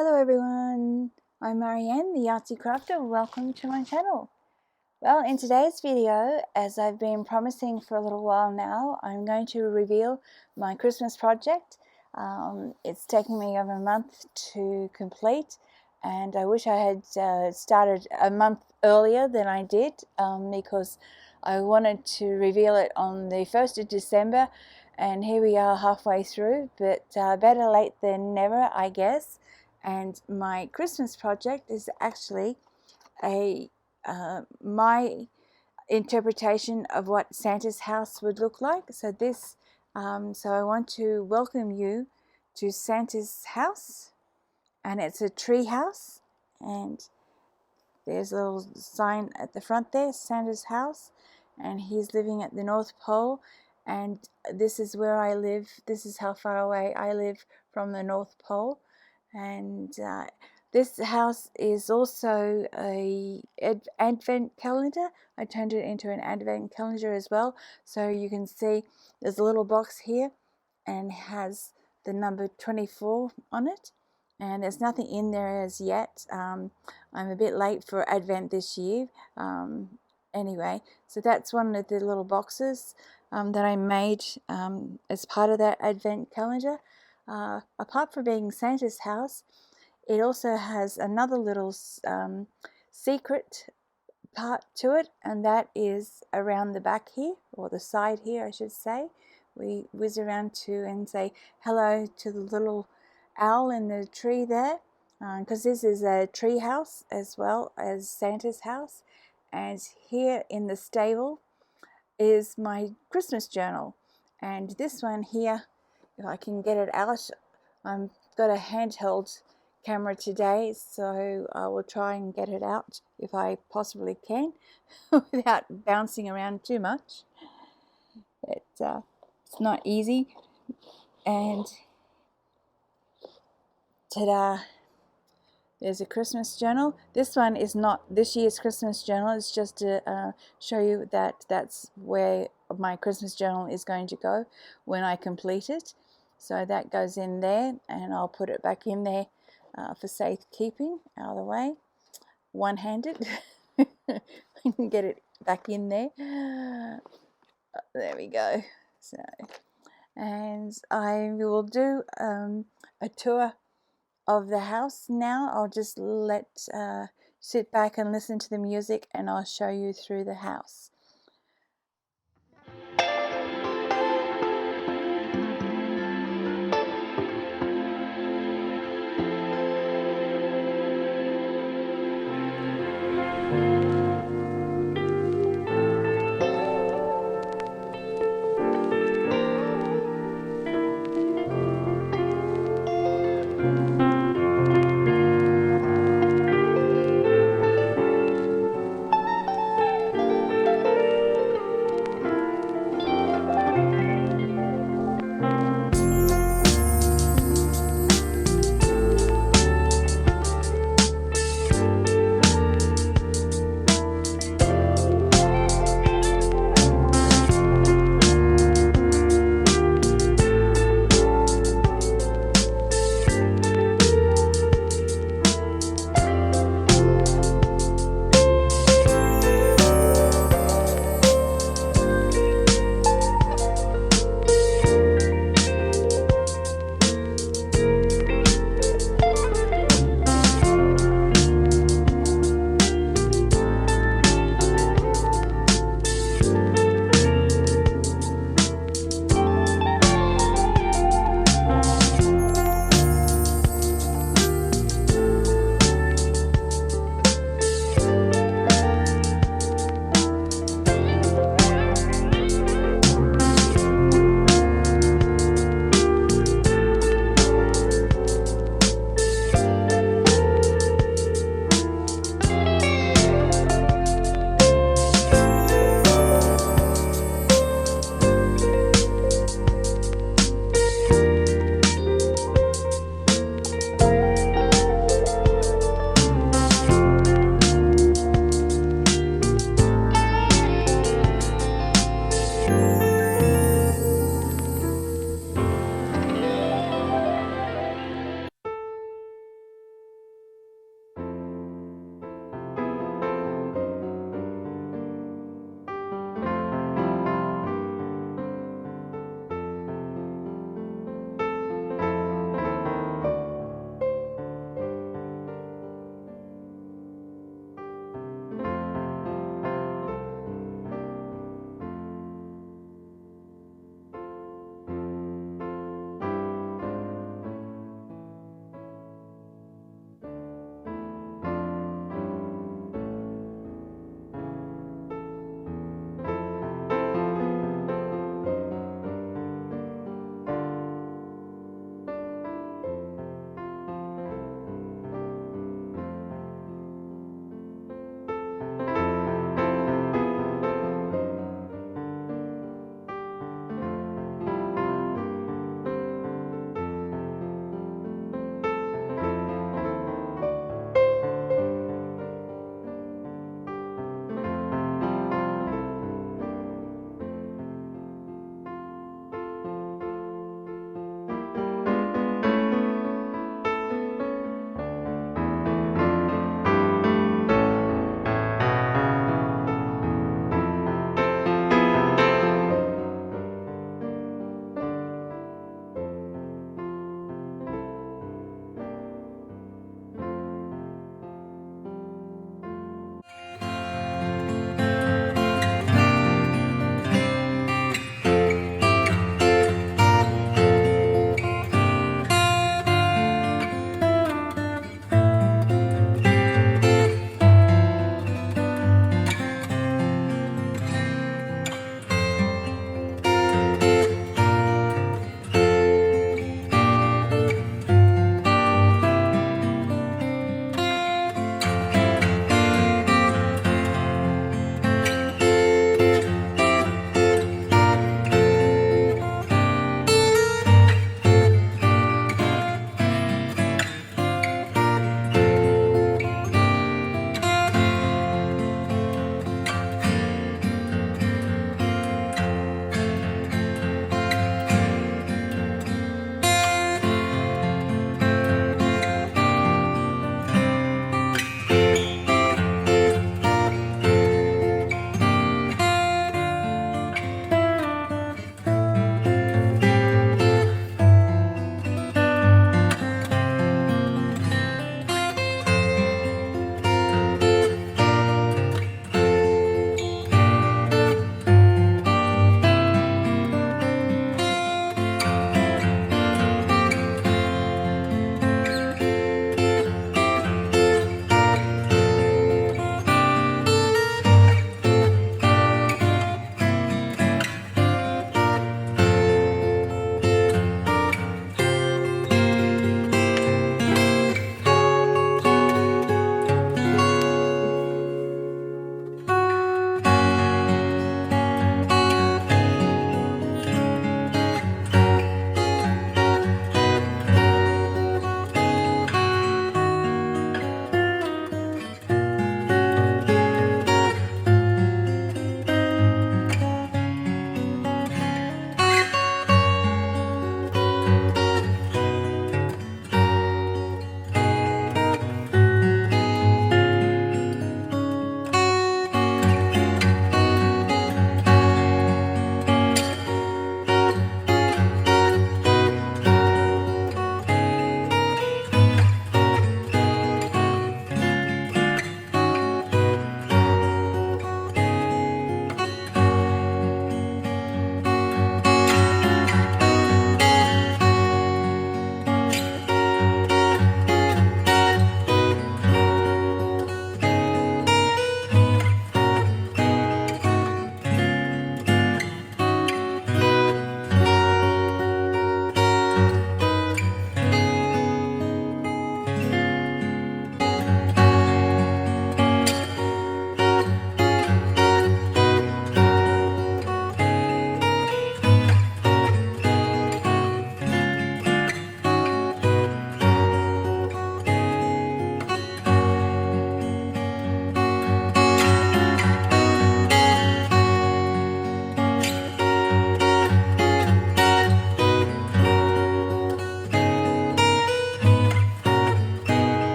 Hello everyone, I'm Marieanne, the Artsie Crafter. Welcome to my channel. Well, in today's video, as I've been promising for a little while now, I'm going to reveal my Christmas project. It's taken me over a month to complete, and I wish I had started a month earlier than I did, because I wanted to reveal it on the 1st of December, and here we are halfway through, but better late than never, I guess. And my Christmas project is actually my interpretation of what Santa's house would look like. So I want to welcome you to Santa's house, and it's a tree house, and there's a little sign at the front there, Santa's house, and he's living at the North Pole, and this is where I live. This is how far away I live from the North Pole. And this house is also a advent calendar. I turned it into an advent calendar as well, so you can see there's a little box here and has the number 24 on it, and there's nothing in there as yet. I'm a bit late for Advent this year. Anyway, so that's one of the little boxes that I made as part of that Advent calendar. Apart from being Santa's house, it also has another little secret part to it, and that is around the back here, or the side here I should say. We whiz around to and say hello to the little owl in the tree there, because this is a tree house as well as Santa's house. And here in the stable is my Christmas journal, and this one here, if I can get it out, I've got a handheld camera today, so I will try and get it out if I possibly can without bouncing around too much. It's not easy. And ta-da, there's a Christmas journal. This one is not this year's Christmas journal. It's just to show you that that's where my Christmas journal is going to go when I complete it. So that goes in there, and I'll put it back in there for safekeeping, out of the way, one-handed. I can get it back in there. There we go. So, and I will do a tour of the house now. I'll just sit back and listen to the music, and I'll show you through the house.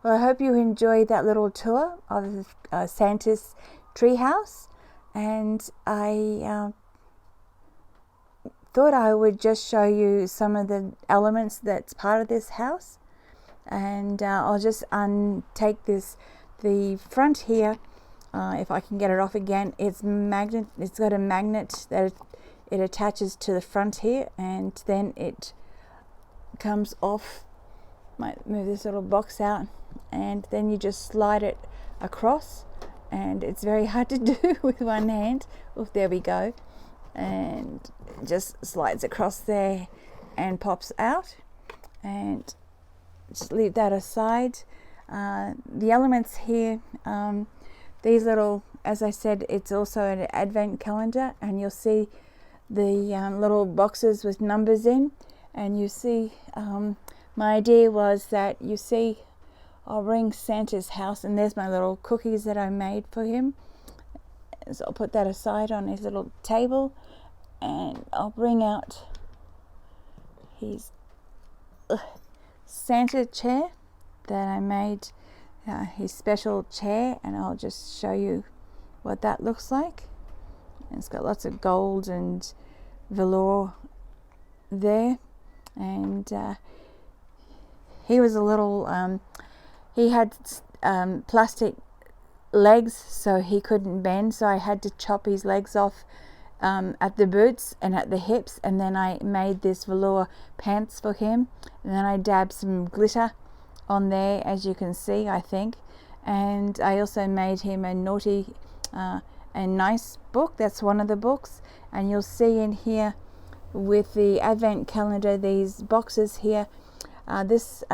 Well, I hope you enjoyed that little tour of Santa's treehouse, and I thought I would just show you some of the elements that's part of this house. And I'll just take the front here, if I can get it off again. It's got a magnet that it attaches to the front here, and then it comes off. Might move this little box out, and then you just slide it across, and it's very hard to do with one hand. Oh, there we go. And it just slides across there and pops out, and just leave that aside. The elements here, these little, as I said, it's also an advent calendar, and you'll see the little boxes with numbers in, and you see my idea was that, you see, I'll bring Santa's house, and there's my little cookies that I made for him. So I'll put that aside on his little table, and I'll bring out his Santa chair that I made, his special chair, and I'll just show you what that looks like. And it's got lots of gold and velour there, and he was a little he had plastic legs, so he couldn't bend, so I had to chop his legs off at the boots and at the hips, and then I made this velour pants for him, and then I dabbed some glitter on there, as you can see, I think. And I also made him a naughty and nice book. That's one of the books, and you'll see in here with the advent calendar, these boxes here, this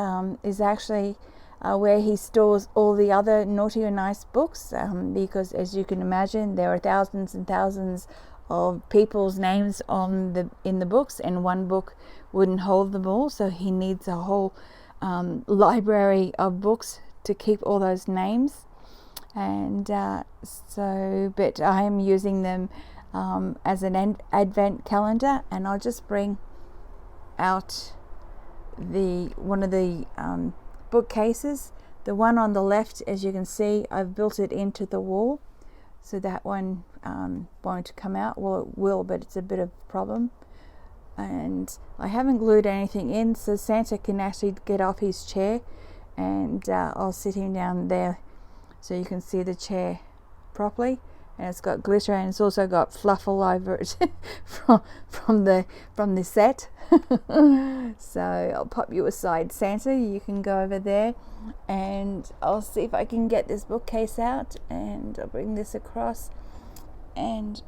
is actually where he stores all the other naughty or nice books, because, as you can imagine, there are thousands and thousands of people's names in the books, and one book wouldn't hold them all, so he needs a whole library of books to keep all those names. And but I am using them as an advent calendar, and I'll just bring out one of the bookcases. The one on the left, as you can see, I've built it into the wall, so that one won't come out. Well, it will, but it's a bit of a problem. And I haven't glued anything in, so Santa can actually get off his chair, and I'll sit him down there so you can see the chair properly. And it's got glitter, and it's also got fluff all over it from the set. So I'll pop you aside, Santa. You can go over there, and I'll see if I can get this bookcase out, and I'll bring this across and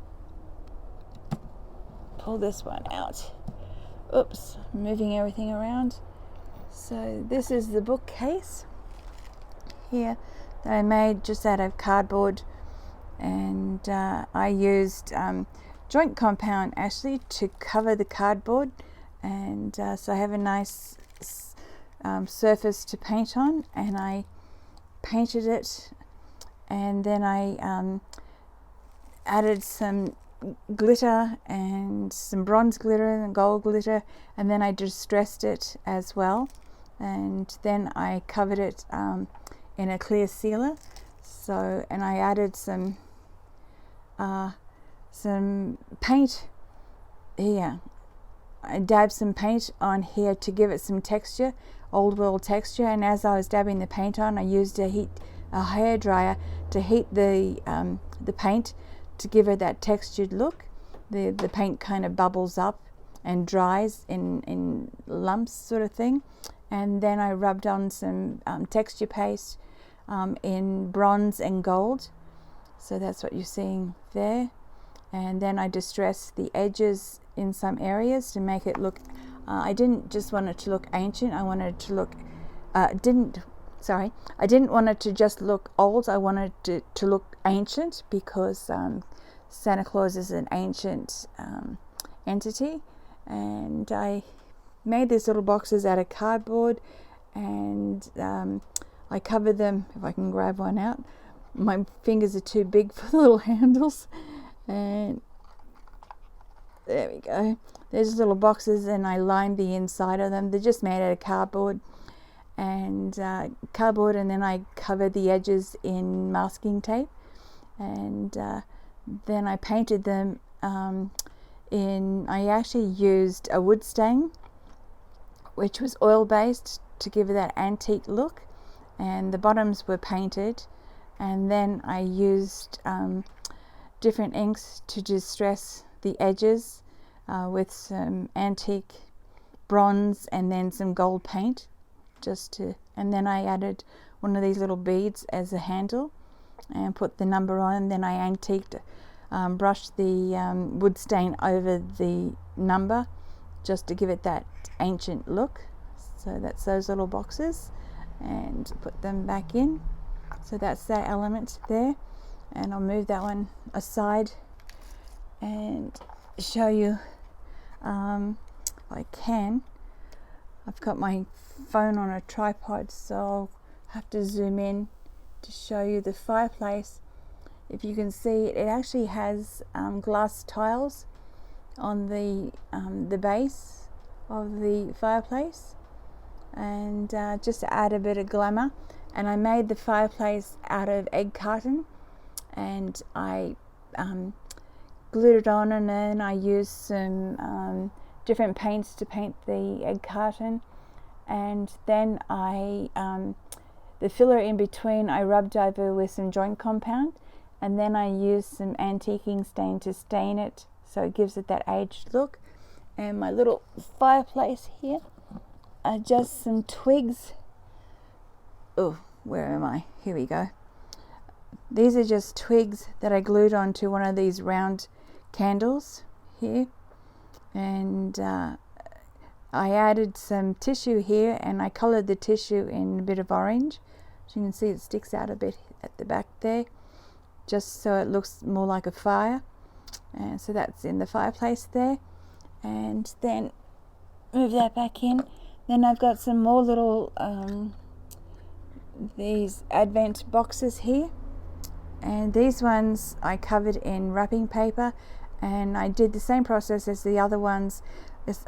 pull this one out. Oops, moving everything around. So this is the bookcase here that I made just out of cardboard, and I used joint compound actually to cover the cardboard, and so I have a nice surface to paint on, and I painted it, and then I added some glitter and some bronze glitter and gold glitter, and then I distressed it as well, and then I covered it in a clear sealer. So, and I added some paint here. I dabbed some paint on here to give it some texture, old world texture, and as I was dabbing the paint on, I used a hair dryer to heat the paint to give it that textured look. The paint kind of bubbles up and dries in lumps sort of thing, and then I rubbed on some texture paste in bronze and gold, so that's what you're seeing there. And then I distressed the edges in some areas to make it look I didn't just want it to look ancient, I wanted it to look I didn't want it to just look old, I wanted it to look ancient, because Santa Claus is an ancient entity. And I made these little boxes out of cardboard, and I covered them, if I can grab one out. My fingers are too big for the little handles. And there we go. There's little boxes, and I lined the inside of them. They're just made out of cardboard. and cardboard, and then I covered the edges in masking tape, and then I painted them I actually used a wood stain which was oil based to give it that antique look, and the bottoms were painted, and then I used different inks to distress the edges with some antique bronze and then some gold paint, and then I added one of these little beads as a handle and put the number on. Then I brushed the wood stain over the number just to give it that ancient look. So that's those little boxes, and put them back in. So that's that element there, and I'll move that one aside and show you if I can. I've got my phone on a tripod, so I'll have to zoom in to show you the fireplace. If you can see, it actually has glass tiles on the base of the fireplace, and just to add a bit of glamour. And I made the fireplace out of egg carton, and I glued it on, and then I used some different paints to paint the egg carton, and then the filler in between I rubbed over with some joint compound, and then I used some antiquing stain to stain it so it gives it that aged look. And my little fireplace here are just some twigs. Oh, where am I? Here we go. These are just twigs that I glued onto one of these round candles here, and I added some tissue here, and I coloured the tissue in a bit of orange. As you can see, it sticks out a bit at the back there, just so it looks more like a fire. And so that's in the fireplace there. And then move that back in. Then I've got some more little these advent boxes here, and these ones I covered in wrapping paper, and I did the same process as the other ones.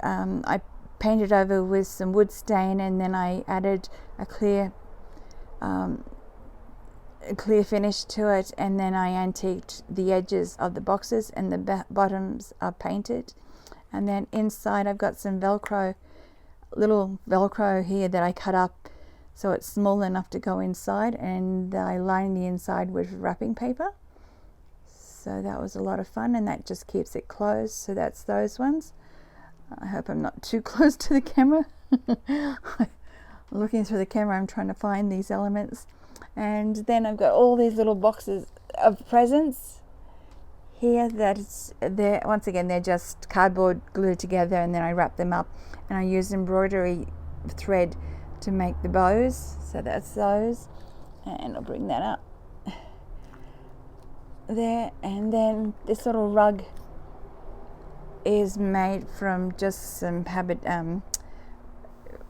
I painted over with some wood stain, and then I added a clear finish to it, and then I antiqued the edges of the boxes, and the bottoms are painted. And then inside I've got some little velcro here that I cut up so it's small enough to go inside, and I line the inside with wrapping paper. So that was a lot of fun, and that just keeps it closed. So that's those ones. I hope I'm not too close to the camera. Looking through the camera, I'm trying to find these elements. And then I've got all these little boxes of presents here once again, they're just cardboard glued together, and then I wrap them up, and I use embroidery thread to make the bows. So that's those, and I'll bring that up there. And then this little rug is made from just some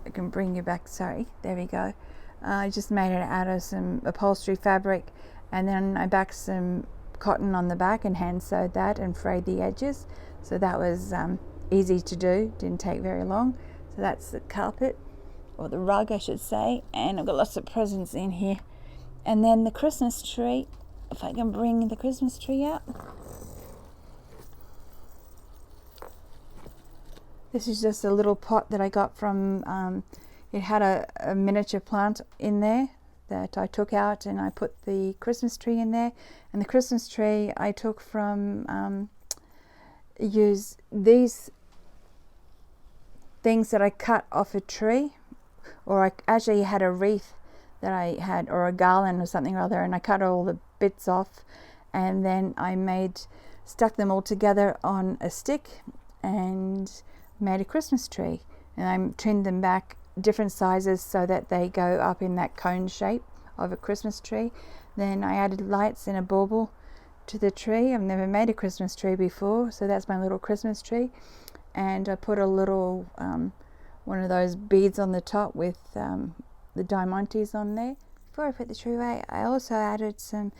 I can bring you back, sorry, there we go. I just made it out of some upholstery fabric, and then I backed some cotton on the back and hand sewed that and frayed the edges. So that was easy to do, didn't take very long. So that's the carpet, or the rug I should say, and I've got lots of presents in here. And then the Christmas tree, if I can bring the Christmas tree out. This is just a little pot that I got from, it had a miniature plant in there that I took out, and I put the Christmas tree in there. And the Christmas tree I took from, use these things that I cut off a tree, or I actually had a wreath that I had, or a garland or something or other, and I cut all the bits off, and then I stuck them all together on a stick and made a Christmas tree. And I trimmed them back different sizes so that they go up in that cone shape of a Christmas tree. Then I added lights and a bauble to the tree. I've never made a Christmas tree before, so that's my little Christmas tree. And I put a little one of those beads on the top with the diamantes on there. Before I put the tree away, I also added some,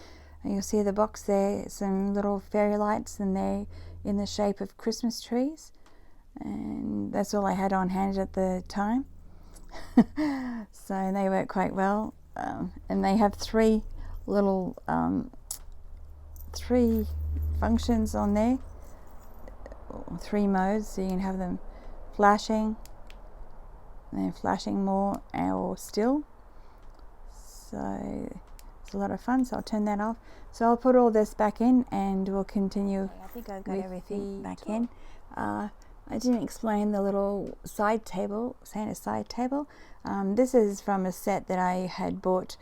you'll see the box there, some little fairy lights, and they're in the shape of Christmas trees. And that's all I had on hand at the time. So they work quite well, and they have three little three functions on there, three modes, so you can have them flashing, and then flashing more, or still. So it's a lot of fun. So I'll turn that off. So I'll put all this back in and we'll continue. I think I've got everything back in. I didn't explain the little side table, Santa side table. This is from a set that I had bought,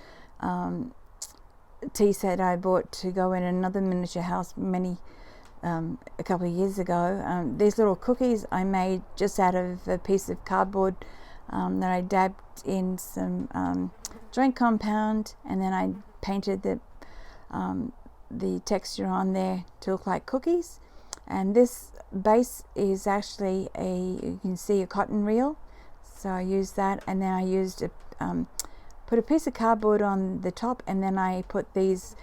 tea set I bought to go in another miniature house a couple of years ago. These little cookies I made just out of a piece of cardboard that I dabbed in some joint compound, and then I painted the texture on there to look like cookies. And this base is actually you can see a cotton reel, so I used that, and then I used put a piece of cardboard on the top, and then I put these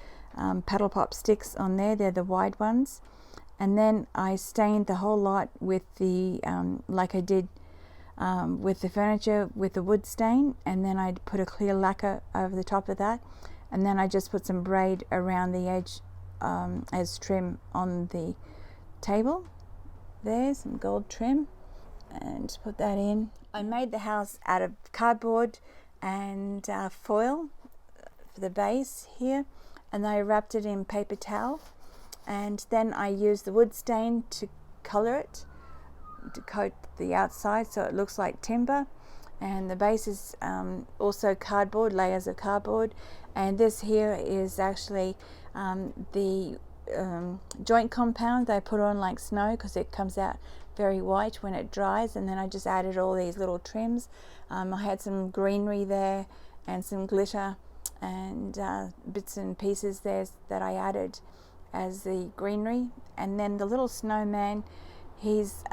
paddle pop sticks on there. They're the wide ones, and then I stained the whole lot with the like I did with the furniture, with the wood stain, and then I put a clear lacquer over the top of that, and then I just put some braid around the edge as trim on the table. There's some gold trim, and put that in. I made the house out of cardboard and foil for the base here, and I wrapped it in paper towel, and then I used the wood stain to color it, to coat the outside so it looks like timber. And the base is also cardboard, layers of cardboard, and this here is actually the joint compound they put on like snow, because it comes out very white when it dries. And then I just added all these little trims. I had some greenery there and some glitter and bits and pieces there that I added as the greenery. And then the little snowman, he's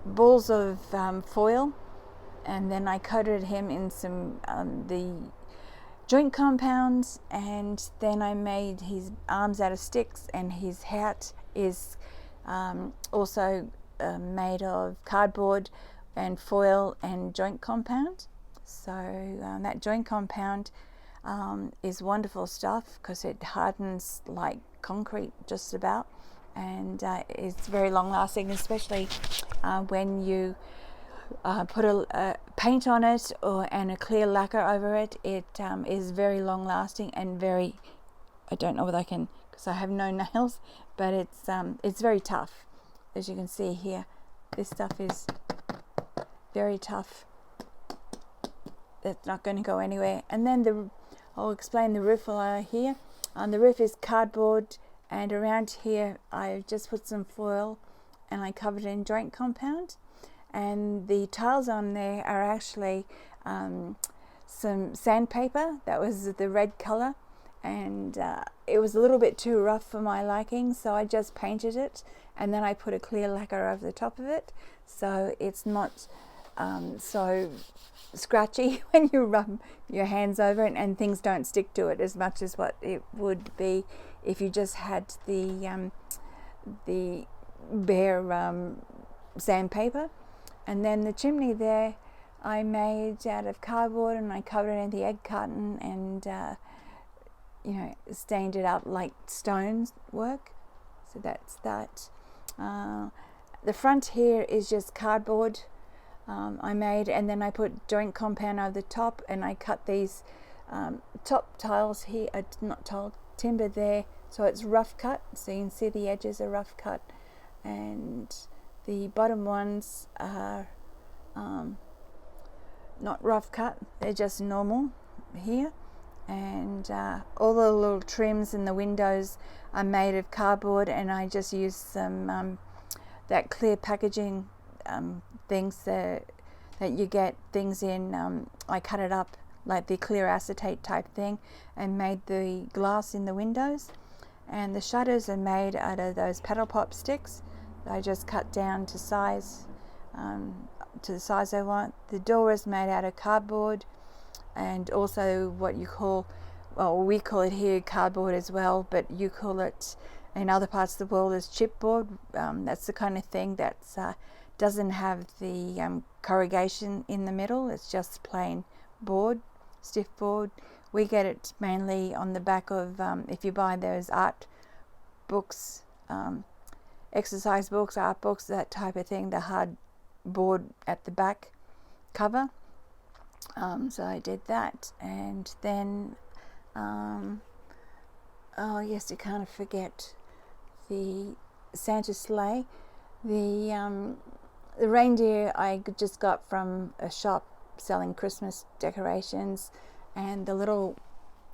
balls of foil, and then I coated him in some the joint compounds, and then I made his arms out of sticks, and his hat is also made of cardboard and foil and joint compound. So that joint compound is wonderful stuff, because it hardens like concrete just about, and it's very long lasting, especially when you put a paint on it and a clear lacquer over it. It is very long lasting and very, I don't know whether I can, because I have no nails, but it's very tough. As you can see here, this stuff is very tough. It's not going to go anywhere. And then I'll explain the roof here. The roof is cardboard, and around here I just put some foil and I covered it in joint compound. And the tiles on there are actually some sandpaper that was the red color, and it was a little bit too rough for my liking, so I just painted it, and then I put a clear lacquer over the top of it, so it's not so scratchy when you rub your hands over it, and things don't stick to it as much as what it would be if you just had the bare sandpaper. And then the chimney there I made out of cardboard, and I covered it in the egg carton, and stained it up like stones work. So that's that. The front here is just cardboard I made, and then I put joint compound over the top, and I cut these top tiles here, not tile, timber there, so it's rough cut, so you can see the edges are rough cut, and the bottom ones are not rough cut, they're just normal here. And all the little trims in the windows are made of cardboard, and I just used some that clear packaging things that you get things in. I cut it up like the clear acetate type thing and made the glass in the windows. And the shutters are made out of those paddle pop sticks. I just cut down to size, to the size I want. The door is made out of cardboard, and also what you call, well, we call it here cardboard as well, but you call it in other parts of the world as chipboard. That's the kind of thing that's doesn't have the corrugation in the middle. It's just plain board, stiff board. We get it mainly on the back of, if you buy those art books, exercise books, art books, that type of thing, the hard board at the back cover. So I did that, and then oh yes, you can't forget the Santa sleigh. The reindeer I just got from a shop selling Christmas decorations, and the little,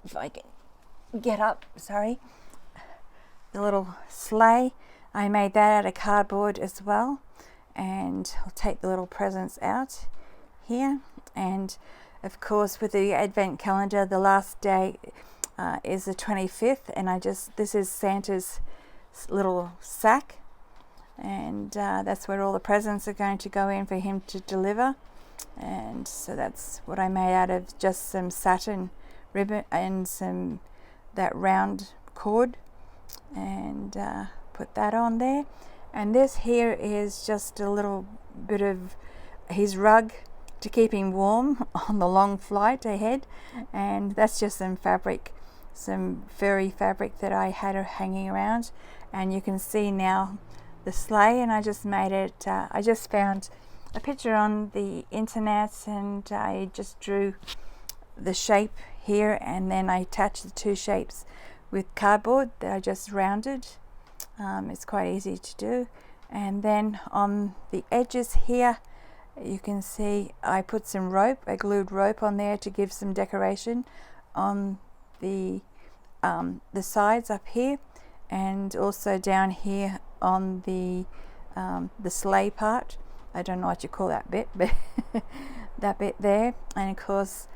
if I can get up, sorry, the little sleigh, I made that out of cardboard as well. And I'll take the little presents out here, and of course with the advent calendar, the last day is the 25th, and this is Santa's little sack, and that's where all the presents are going to go in for him to deliver. And so that's what I made out of just some satin ribbon and some that round cord, and put that on there. And this here is just a little bit of his rug to keep him warm on the long flight ahead, and that's just some fabric, some furry fabric that I had hanging around. And you can see now the sleigh, and I just made it, I just found a picture on the internet, and I just drew the shape here, and then I attached the two shapes with cardboard that I just rounded. It's quite easy to do. And then on the edges here, you can see I put some rope, I glued rope on there to give some decoration on the sides up here, and also down here on the sleigh part. I don't know what you call that bit, but that bit there. And of course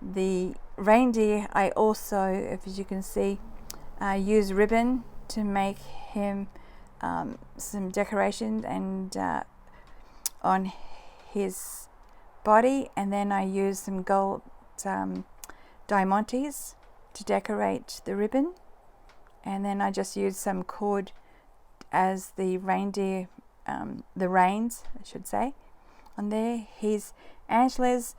the reindeer, I also, as you can see, use ribbon to make him some decoration and on his body, and then I use some gold diamantes to decorate the ribbon, and then I just use some cord as the reindeer, the reins I should say, on there. His antlers,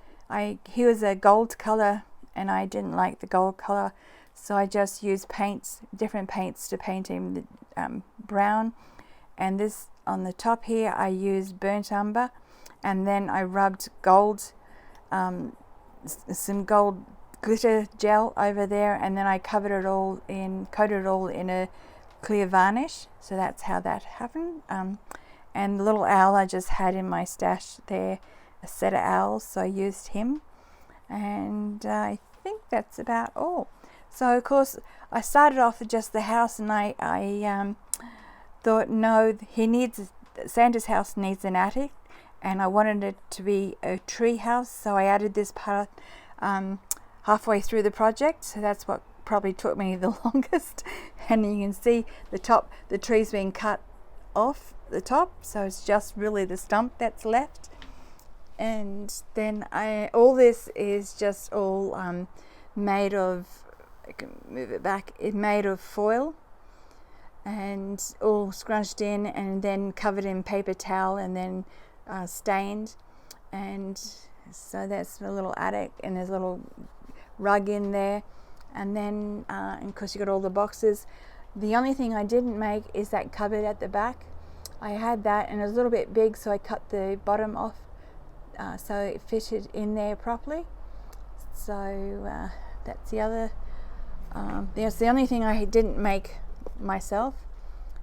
he was a gold color, and I didn't like the gold color, so I just used paints, different paints to paint him brown. And this on the top here, I used burnt umber, and then I rubbed gold, some gold glitter gel over there, and then I coated it all in a clear varnish. So that's how that happened. And the little owl I just had in my stash there, a set of owls, so I used him. And I think that's about all. So of course I started off with just the house, and I thought, no, Santa's house needs an attic, and I wanted it to be a tree house, so I added this part halfway through the project. So that's what probably took me the longest. And you can see the tree's being cut off the top, so it's just really the stump that's left. And then all this is just all made of, I can move it back, it's made of foil, and all scrunched in and then covered in paper towel, and then stained. And so that's a little attic, and there's a little rug in there. And then of course you got all the boxes. The only thing I didn't make is that cupboard at the back. I had that, and it was a little bit big, so I cut the bottom off so it fitted in there properly. So that's the other, that's the only thing I didn't make myself.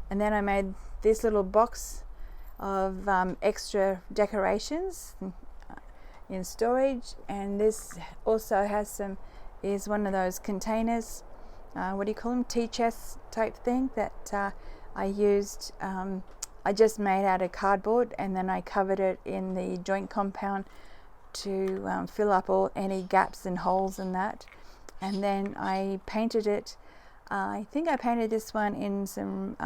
And then I made this little box of extra decorations in storage, and this also has is one of those containers, what do you call them, tea chest type thing, that I used, I just made out of cardboard, and then I covered it in the joint compound to fill up any gaps and holes in that. And then I painted it, I think I painted this one in some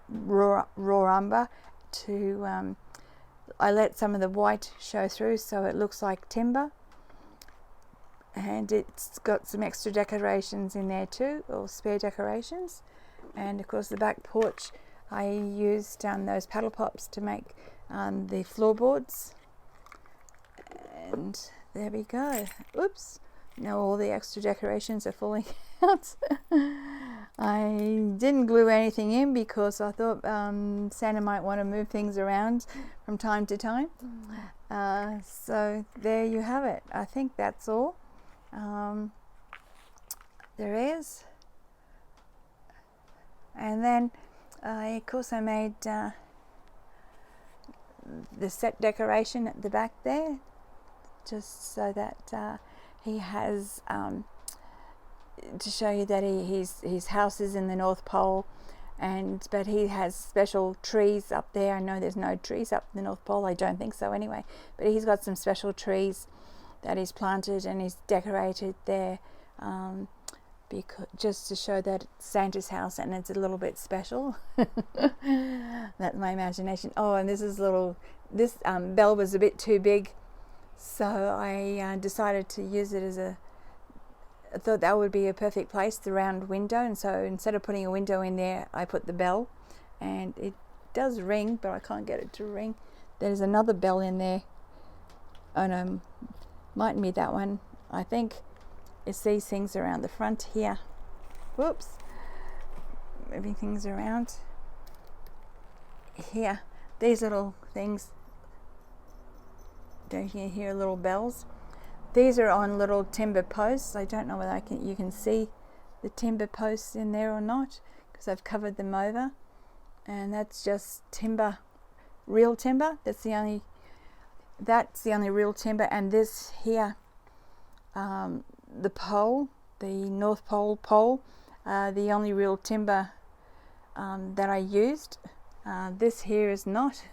raw umber to, I let some of the white show through so it looks like timber. And it's got some extra decorations in there too, or spare decorations. And of course the back porch, I used those paddle pops to make the floorboards. And there we go. Oops. Now all the extra decorations are falling out. I didn't glue anything in because I thought Santa might want to move things around from time to time. So there you have it. I think that's all there is. And then of course I made the set decoration at the back there, just so that he has to show you that his house is in the North Pole, but he has special trees up there. I know there's no trees up the North Pole, I don't think so anyway, but he's got some special trees that he's planted and he's decorated there, because just to show that it's Santa's house and it's a little bit special. That's my imagination. Oh, and this bell was a bit too big, so I decided to use it as I thought that would be a perfect place, the round window, and so instead of putting a window in there, I put the bell, and it does ring, but I can't get it to ring. There's another bell in there. Oh no, mightn't be that one. I think it's these things around the front here. Whoops, moving things around here. These little things, don't you hear little bells? These are on little timber posts. I don't know whether you can see the timber posts in there or not, because I've covered them over, and that's just timber, real timber. That's the only real timber. And this here, the pole, the North Pole pole, the only real timber that I used. This here is not.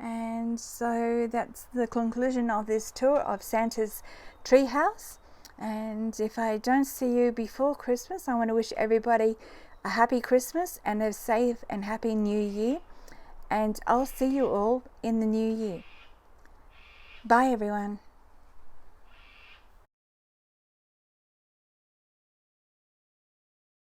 And so that's the conclusion of this tour of Santa's treehouse. And if I don't see you before Christmas, I want to wish everybody a happy Christmas and a safe and happy New Year. And I'll see you all in the new year. Bye everyone.